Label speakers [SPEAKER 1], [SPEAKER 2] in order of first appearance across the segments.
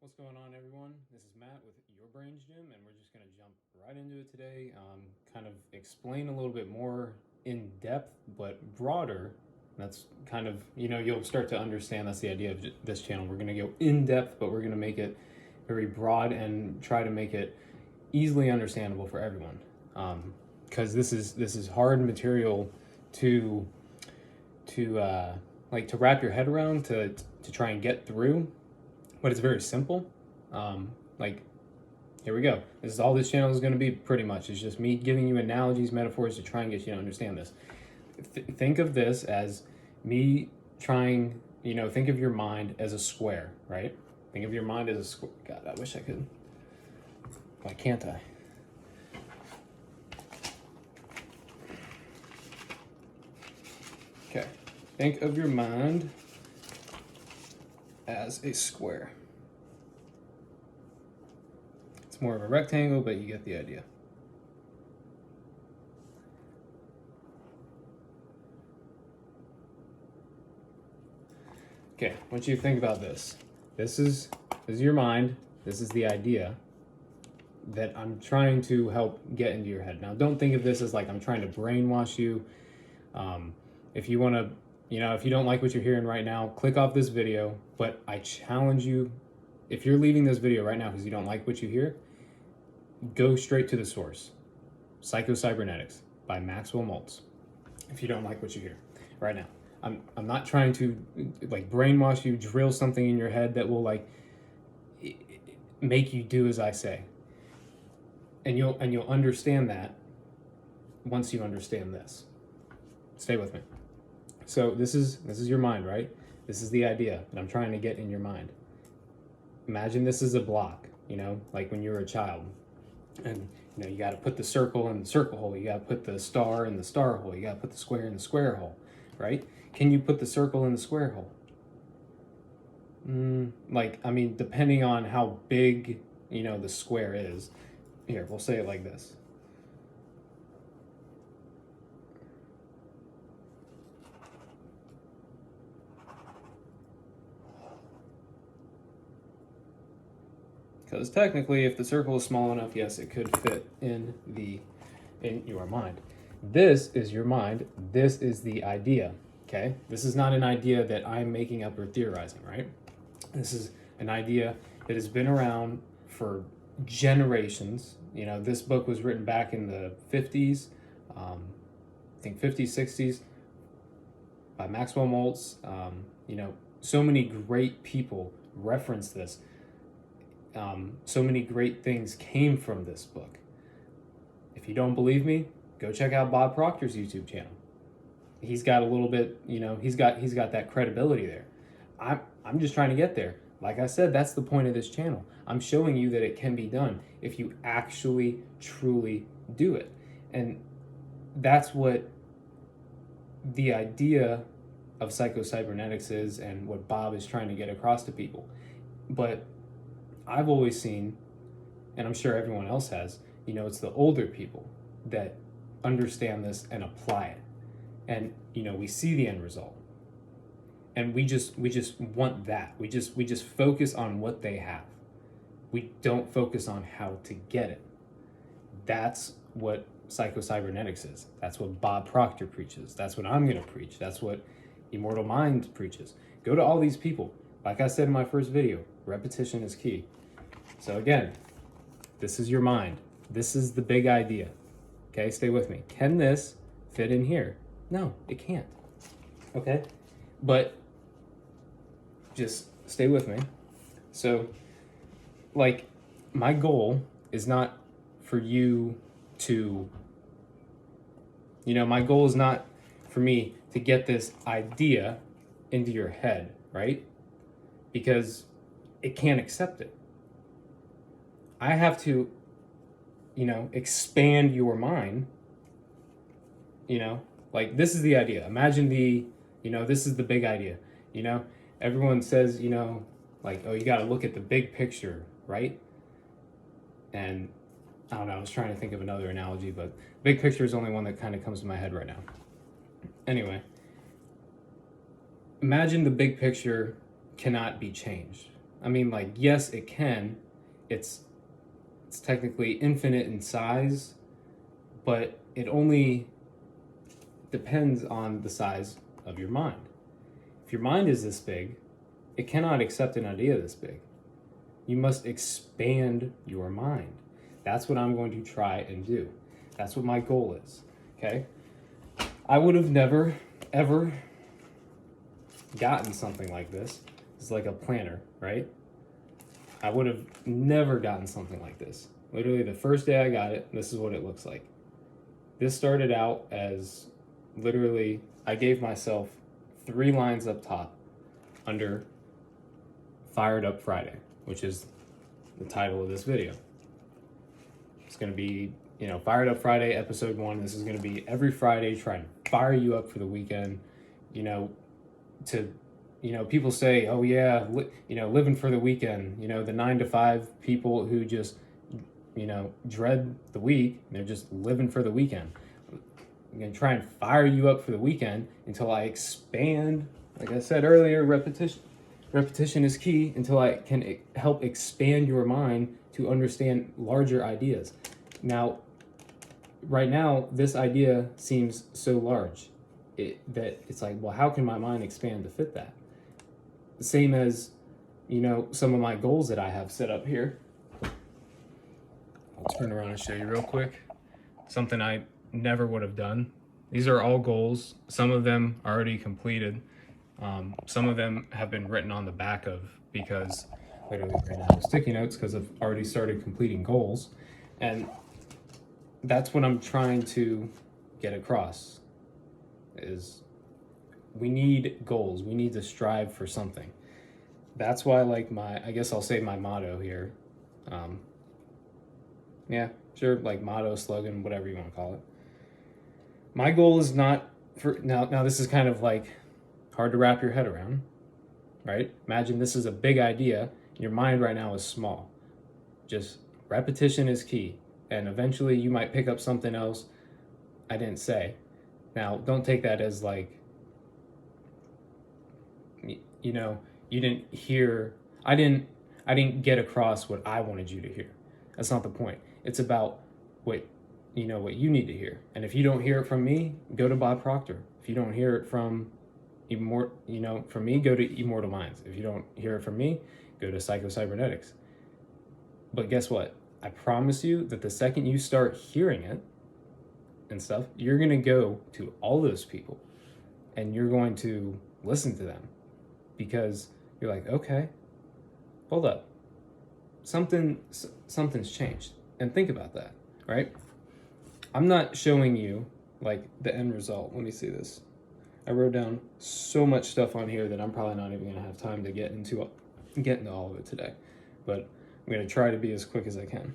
[SPEAKER 1] What's going on, everyone? This is Matt with Your Brains Gym, and we're just going to jump right into it today. Kind of explain a little bit more in depth, but broader. That's kind of, you'll start to understand that's the idea of this channel. We're going to go in depth, but we're going to make it very broad and try to make it easily understandable for everyone. Because this is hard material to wrap your head around, to try and get through, but it's very simple. Here we go. This is all this channel is going to be pretty much. It's just me giving you analogies, metaphors to try and get you to understand this. Think of this as me trying, think of your mind as a square, right? Think of your mind as a square. God, I wish I could. Why can't I? Okay. Think of your mind as a square. It's more of a rectangle, but you get the idea. Okay, I want you to think about this. This is your mind. This is the idea that I'm trying to help get into your head. Now, don't think of this as like I'm trying to brainwash you. If you want to, if you don't like what you're hearing right now, click off this video. But I challenge you, if you're leaving this video right now because you don't like what you hear, go straight to the source. Psycho-Cybernetics by Maxwell Maltz. If you don't like what you hear right now. I'm not trying to brainwash you, drill something in your head that will make you do as I say. And you'll understand that once you understand this. Stay with me. So this is your mind, right? This is the idea that I'm trying to get in your mind. Imagine this is a block, like when you were a child. And you got to put the circle in the circle hole. You got to put the star in the star hole. You got to put the square in the square hole, right? Can you put the circle in the square hole? Depending on how big, the square is. Here, we'll say it like this. Because technically, if the circle is small enough, yes, it could fit in your mind. This is your mind. This is the idea, okay? This is not an idea that I'm making up or theorizing, right? This is an idea that has been around for generations. This book was written back in the 50s, I think 50s, 60s, by Maxwell Maltz. So many great people reference this. So many great things came from this book. If you don't believe me, go check out Bob Proctor's YouTube channel. He's got a little bit, he's got that credibility there. I'm just trying to get there. Like I said, that's the point of this channel. I'm showing you that it can be done if you actually, truly do it. And that's what the idea of psycho-cybernetics is, and what Bob is trying to get across to people. But I've always seen, and I'm sure everyone else has, it's the older people that understand this and apply it. And, we see the end result. And we just want that. We just focus on what they have. We don't focus on how to get it. That's what psycho-cybernetics is. That's what Bob Proctor preaches. That's what I'm going to preach. That's what Immortal Mind preaches. Go to all these people. Like I said in my first video, repetition is key. So again, this is your mind. This is the big idea. Okay, stay with me. Can this fit in here? No, it can't. Okay? But just stay with me. So, my goal is not for you to, my goal is not for me to get this idea into your head, right? Because it can't accept it. I have to, expand your mind. This is the idea. Imagine this is the big idea. Everyone says, oh, you got to look at the big picture, right? And I don't know, I was trying to think of another analogy, but big picture is the only one that kind of comes to my head right now. Anyway, imagine the big picture cannot be changed, I mean, like, yes, it can. It's technically infinite in size, but it only depends on the size of your mind. If your mind is this big, it cannot accept an idea this big. You must expand your mind. That's what I'm going to try and do. That's what my goal is. Okay? I would have never, ever gotten something like this. It's like a planner, right? I would have never gotten something like this. Literally, the first day I got it, this is what it looks like. This started out as literally, I gave myself 3 lines up top under Fired Up Friday, which is the title of this video. It's going to be, Fired Up Friday, episode 1. This is going to be every Friday, trying to fire you up for the weekend, people say, oh yeah, living for the weekend, the 9 to 5 people who just, dread the week, they're just living for the weekend. I'm going to try and fire you up for the weekend until I expand. Like I said earlier, repetition is key, until I can help expand your mind to understand larger ideas. Now, right now, this idea seems so large that it's like, well, how can my mind expand to fit that? The same as, some of my goals that I have set up here. I'll turn around and show you real quick. Something I never would have done. These are all goals. Some of them are already completed. Some of them have been written on the back of, because literally right now I have sticky notes because I've already started completing goals. And that's what I'm trying to get across, is we need goals. We need to strive for something. That's why, like, I guess I'll say my motto here. Motto, slogan, whatever you want to call it. My goal is not for now this is kind of like hard to wrap your head around, right? Imagine this is a big idea. Your mind right now is small. Just repetition is key. And eventually you might pick up something else I didn't say. Now, don't take that as like, you didn't hear, I didn't get across what I wanted you to hear. That's not the point. It's about what you need to hear. And if you don't hear it from me, go to Bob Proctor. If you don't hear it from from me, go to Immortal Minds. If you don't hear it from me, go to Psycho-Cybernetics. But guess what? I promise you that the second you start hearing it and stuff, you're going to go to all those people and you're going to listen to them, because you're like, okay, hold up. Something's changed. And think about that, right? I'm not showing you like the end result. Let me see this. I wrote down so much stuff on here that I'm probably not even going to have time to get into all of it today. But I'm going to try to be as quick as I can.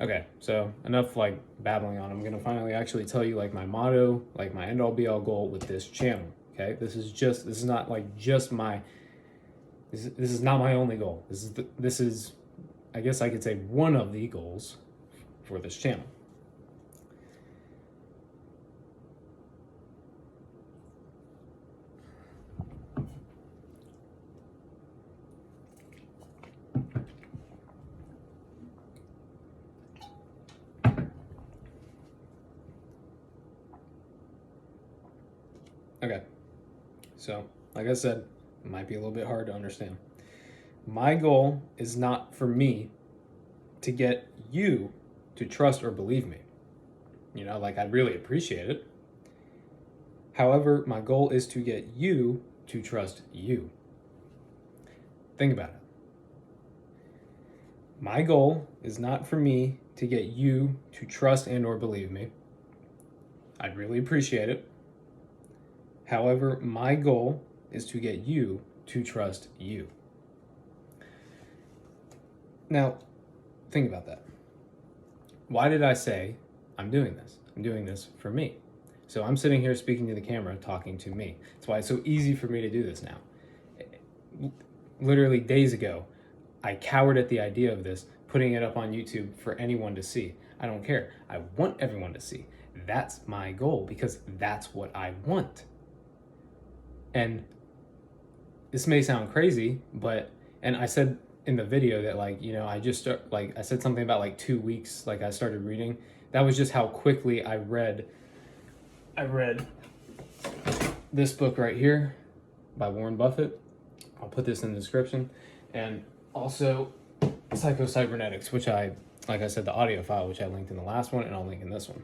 [SPEAKER 1] Okay, so enough like babbling on. I'm gonna finally actually tell you like my motto, like my end all be all goal with this channel. Okay, this is not like just my, this is not my only goal. This is I guess I could say one of the goals for this channel. Okay, so like I said, it might be a little bit hard to understand. My goal is not for me to get you to trust or believe me. I'd really appreciate it. However, my goal is to get you to trust you. Think about it. My goal is not for me to get you to trust and or believe me. I'd really appreciate it. However, my goal is to get you to trust you. Now, think about that. Why did I say I'm doing this. I'm doing this for me. So I'm sitting here speaking to the camera, talking to me. That's why it's so easy for me to do this now. Literally days ago, I cowered at the idea of this, putting it up on YouTube for anyone to see. I don't care. I want everyone to see. That's my goal because that's what I want. And this may sound crazy, but, and I said in the video that I said something about 2 weeks, I started reading. That was just how quickly I read this book right here by Warren Buffett. I'll put this in the description. And also Psycho-Cybernetics, which like I said, the audio file, which I linked in the last one, and I'll link in this one.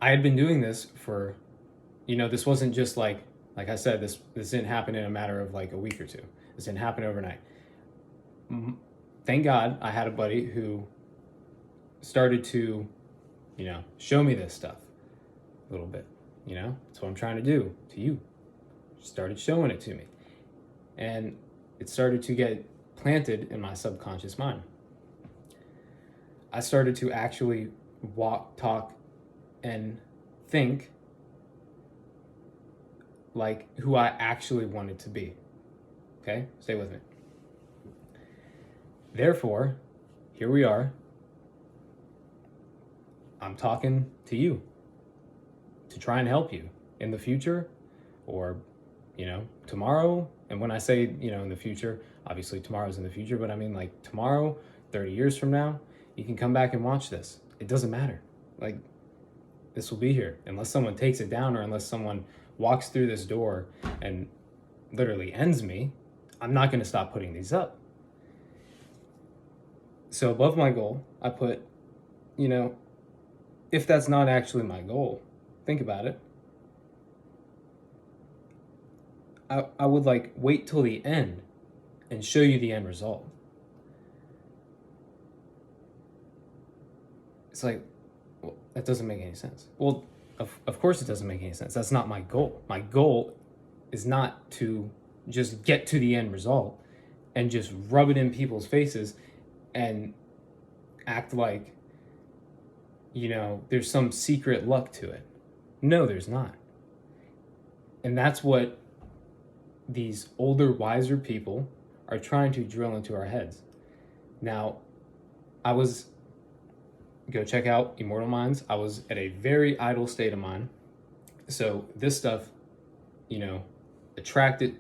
[SPEAKER 1] I had been doing this for, this wasn't just like I said, this didn't happen in a matter of a week or two. This didn't happen overnight. Thank God I had a buddy who started to, show me this stuff a little bit. That's what I'm trying to do to you. Started showing it to me. And it started to get planted in my subconscious mind. I started to actually walk, talk, and think like who I actually wanted to be. Okay? Stay with me. Therefore, here we are. I'm talking to you to try and help you in the future or, tomorrow. And when I say, in the future, obviously tomorrow's in the future, but I mean tomorrow, 30 years from now, you can come back and watch this. It doesn't matter. This will be here unless someone takes it down or unless someone walks through this door and literally ends me. I'm not going to stop putting these up. So above my goal, I put, if that's not actually my goal, think about it. I would wait till the end and show you the end result. It's well, that doesn't make any sense. Well, of course it doesn't make any sense. That's not my goal. My goal is not to just get to the end result and just rub it in people's faces and act like, there's some secret luck to it. No, there's not. And that's what these older, wiser people are trying to drill into our heads. Now, go check out Immortal Minds. I was at a very idle state of mind. So this stuff, attracted,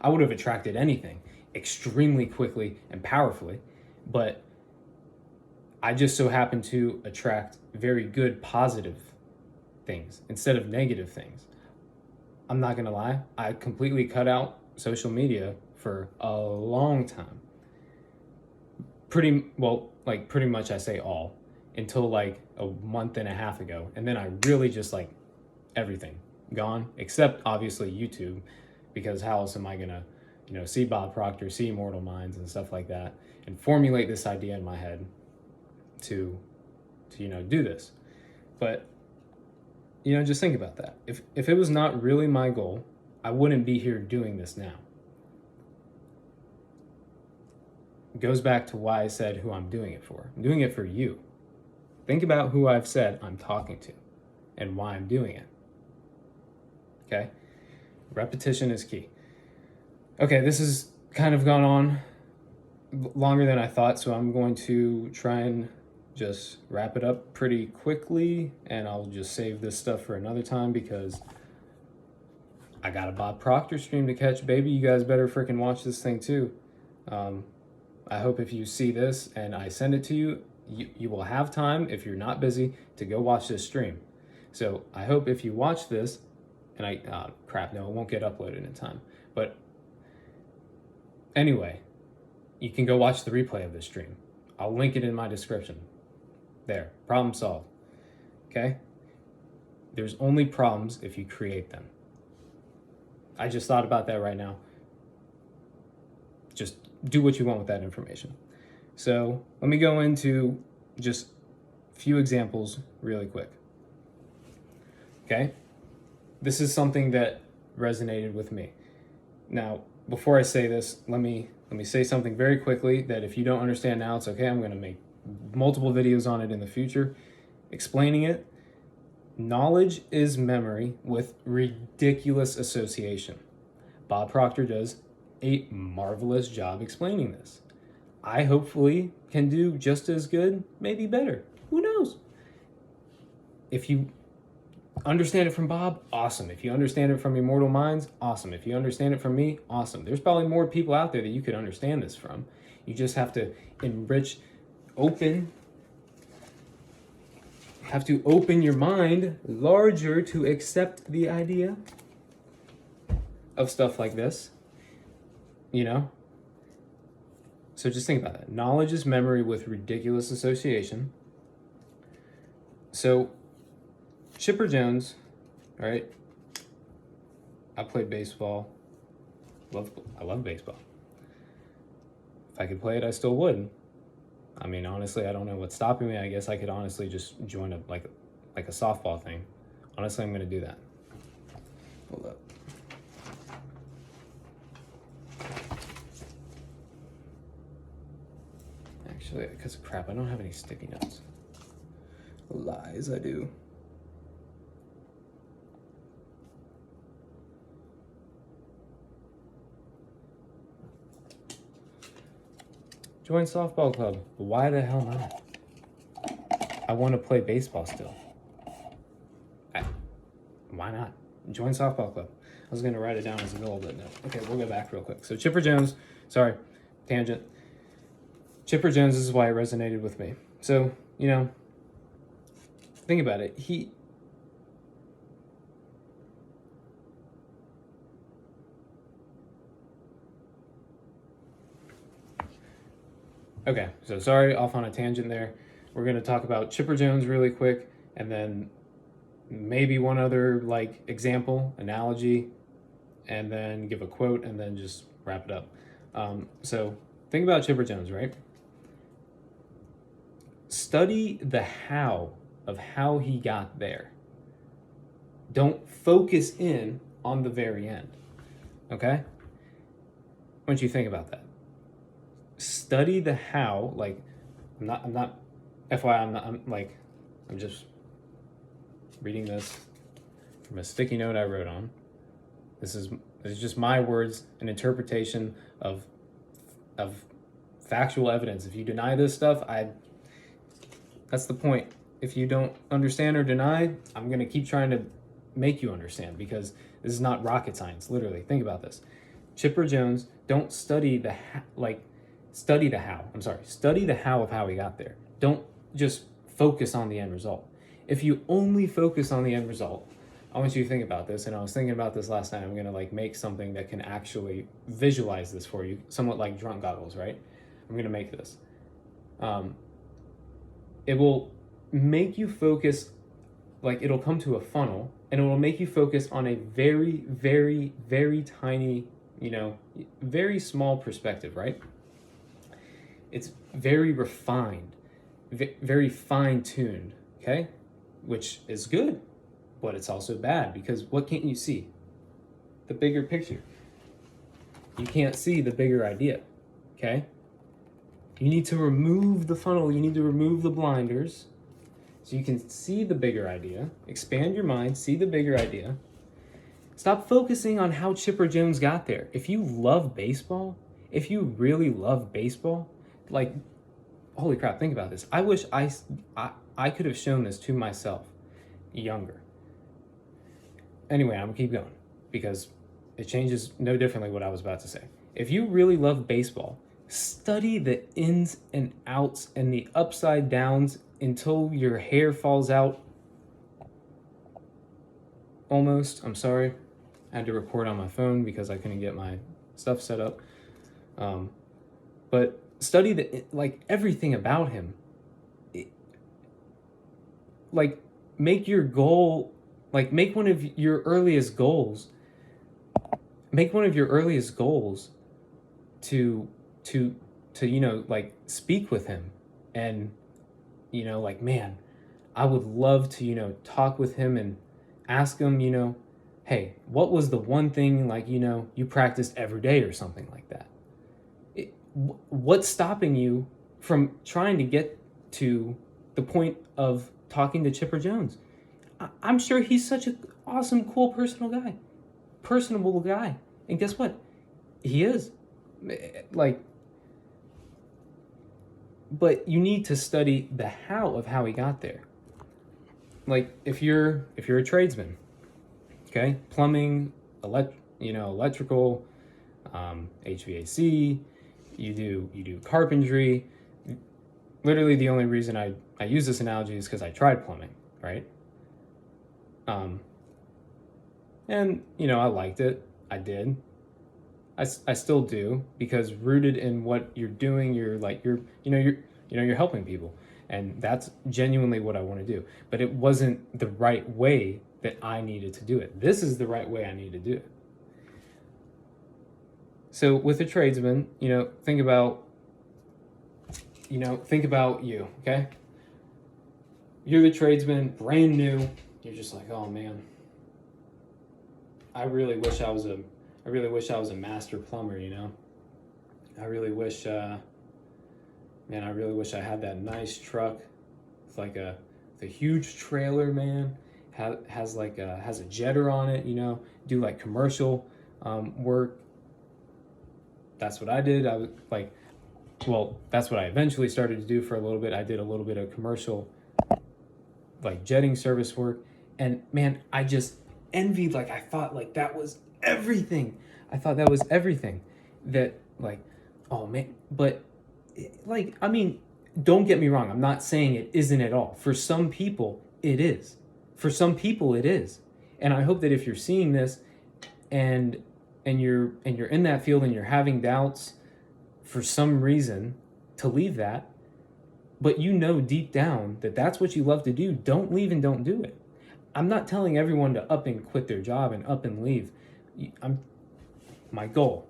[SPEAKER 1] I would have attracted anything extremely quickly and powerfully, but I just so happened to attract very good, positive things instead of negative things. I'm not gonna lie, I completely cut out social media for a long time. Pretty much I say all, until a month and a half ago. And then I really just everything gone, except obviously YouTube, because how else am I gonna, see Bob Proctor, see Immortal Minds and stuff like that, and formulate this idea in my head to do this. But, just think about that. If it was not really my goal, I wouldn't be here doing this now. It goes back to why I said who I'm doing it for. I'm doing it for you. Think about who I've said I'm talking to and why I'm doing it. Okay? Repetition is key. Okay, this has kind of gone on longer than I thought, so I'm going to try and just wrap it up pretty quickly, and I'll just save this stuff for another time because I got a Bob Proctor stream to catch, baby. You guys better freaking watch this thing too. I hope if you see this and I send it to you, you will have time, if you're not busy, to go watch this stream. So I hope if you watch this, and it won't get uploaded in time. But anyway, you can go watch the replay of this stream. I'll link it in my description. There, problem solved. Okay? There's only problems if you create them. I just thought about that right now. Just do what you want with that information. So let me go into just a few examples really quick. Okay? This is something that resonated with me. Now, before I say this, let me say something very quickly that if you don't understand now, it's okay. I'm going to make multiple videos on it in the future. explaining it. Knowledge is memory with ridiculous association. Bob Proctor does a marvelous job explaining this. I hopefully can do just as good, maybe better. Who knows? If you understand it from Bob, awesome. If you understand it from Immortal Minds, awesome. If you understand it from me, awesome. There's probably more people out there that you could understand this from. You just have to enrich, have to open your mind larger to accept the idea of stuff like this, you know? So just think about that. Knowledge is memory with ridiculous association. So Chipper Jones, all right, I played baseball. I love baseball. If I could play it, I still would. I mean, honestly, I don't know what's stopping me. I guess I could honestly just join like a softball thing. Honestly, I'm gonna do that. Hold up. Actually, because crap, I don't have any sticky notes. Lies, I do. Join softball club. Why the hell not? I want to play baseball still. Why not? Join softball club. I was going to write it down as a goal, but no. Okay, we'll go back real quick. So Chipper Jones, sorry, tangent. Chipper Jones is why it resonated with me. So, you know, think about it. Okay, so sorry, off on a tangent there. We're going to talk about Chipper Jones really quick, and then maybe one other like example, analogy, and then give a quote, and then just wrap it up. So think about Chipper Jones, right? Study the how of how he got there. Don't focus in on the very end, okay? Why don't you think about that? Study the how, like, I'm just reading this from a sticky note I wrote on. This is just my words, an interpretation of factual evidence. If you deny this stuff, that's the point. If you don't understand or deny, I'm gonna keep trying to make you understand, because this is not rocket science. Literally, think about this. Chipper Jones, don't study the study the how. Study the how of how he got there. Don't just focus on the end result. If you only focus on the end result, I want you to think about this, and I was thinking about this last night. I'm gonna make something that can actually visualize this for you, somewhat like drunk goggles, right? I'm gonna make this. It will make you focus, like it'll come to a funnel, and it will make you focus on a very, very, very tiny, very small perspective, right? It's very refined, very fine-tuned, okay? Which is good, but it's also bad, because what can't you see? The bigger picture. You can't see the bigger idea, okay? You need to remove the funnel, you need to remove the blinders so you can see the bigger idea, expand your mind, see the bigger idea. Stop focusing on how Chipper Jones got there. If you love baseball, if you really love baseball, like, holy crap, think about this. I wish I could have shown this to myself younger. Anyway, I'm gonna keep going because it changes no differently what I was about to say. If you really love baseball, study the ins and outs and the upside downs until your hair falls out. Almost, I'm sorry. I had to record on my phone because I couldn't get my stuff set up. But study everything about him. Make your goal, make one of your earliest goals. Make one of your earliest goals to speak with him, and man, I would love to talk with him and ask him, hey, what was the one thing you practiced every day or something like that. What's stopping you from trying to get to the point of talking to Chipper Jones. I'm sure he's such an awesome, cool, personable guy. And guess what? He is. Like, but you need to study the how of how he got there. Like, if you're a tradesman, okay, plumbing, electrical, HVAC, you do carpentry. Literally, the only reason I use this analogy is because I tried plumbing, right? And I liked it. I did. I still do, because rooted in what you're doing, you're helping people, and that's genuinely what I want to do. But it wasn't the right way that I needed to do it. This is the right way I need to do it. So with a tradesman, think about you, okay? You're the tradesman, brand new. You're just like, oh man, I really wish I was a master plumber, I really wish I had that nice truck with like a huge trailer, man. Has a jetter on it, do like commercial work. That's what I did. I was like, that's what I eventually started to do for a little bit. I did a little bit of commercial, like jetting service work. And man, I just envied, I thought that was everything. I thought that was everything. That oh man, but don't get me wrong. I'm not saying it isn't at all. For some people, it is. For some people, it is. And I hope that if you're seeing this and you're in that field and you're having doubts for some reason to leave that, but deep down that that's what you love to do, don't leave and don't do it. I'm not telling everyone to up and quit their job and up and leave. My goal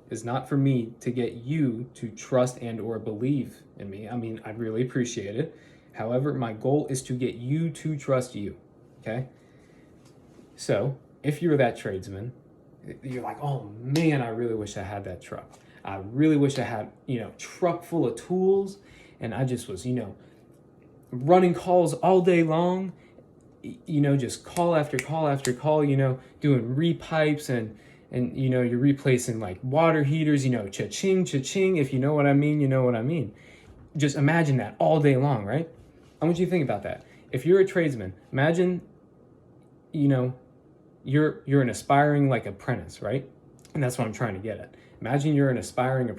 [SPEAKER 1] is not for me to get you to trust and or believe in me. I really appreciate it. However, my goal is to get you to trust you, okay? So if you're that tradesman, you're like, oh man, I really wish I had that truck. I really wish I had, truck full of tools, and I just was, running calls all day long, just call after call after call, doing repipes and you're replacing water heaters, cha-ching, cha-ching. If you know what I mean, you know what I mean. Just imagine that all day long, right? I want you to think about that. If you're a tradesman, imagine, you're an aspiring apprentice, right? And that's what I'm trying to get at. Imagine you're an aspiring apprentice.